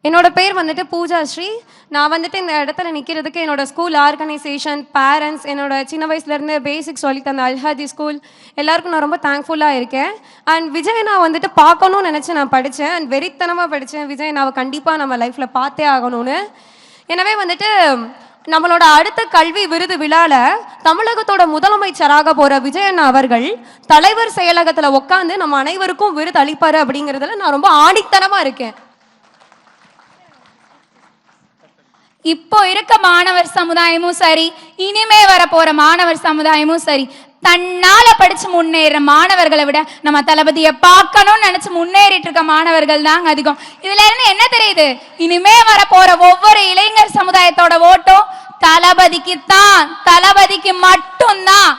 என்னோட பேர் வந்துட்டு பூஜா ஸ்ரீ. நான் வந்துட்டு இந்த இடத்துல நிற்கிறதுக்கு என்னோட ஸ்கூல் ஆர்கனைசேஷன், பேரண்ட்ஸ், என்னோட சின்ன வயசுலேருந்து பேசிக்ஸ் சொல்லி தந்த அல்ஹாதி ஸ்கூல் எல்லாருக்கும் நான் ரொம்ப தேங்க்ஃபுல்லாக இருக்கேன். அண்ட் விஜய் நான் வந்துட்டு பார்க்கணும்னு நினச்சி நான் படித்தேன். அண்ட் வெறித்தனமாக படித்தேன். விஜய் நான் கண்டிப்பாக நம்ம லைஃப்பில் பார்த்தே ஆகணும்னு. எனவே வந்துட்டு நம்மளோட அடுத்த கல்வி விருது விழால தமிழகத்தோட முதலமைச்சராக போற விஜயண்ணா அவர்கள் தலைவர் செயலகத்தில் உட்காந்து நம்ம அனைவருக்கும் விருது அளிப்பாரு அப்படிங்கிறதுல நான் ரொம்ப ஆணித்தனமா இருக்கேன். இப்போ இருக்க மாணவர் சமுதாயமும் சரி, இனிமே வர போற மாணவர் சமுதாயமும் சரி, தன்னால படிச்சு முன்னேற மாணவர்களை விட நம்ம தளபதியை பார்க்கணும்னு நினைச்சு முன்னேறிட்டு இருக்க மாணவர்கள் தாங்க அதிகம். இதுல இருந்து என்ன தெரியுது? இனிமே வர போற ஒவ்வொரு இளைஞர் சமுதாயத்தோட ஓட்டும் தளபதிக்கு தான், தளபதிக்கு மட்டும்தான்.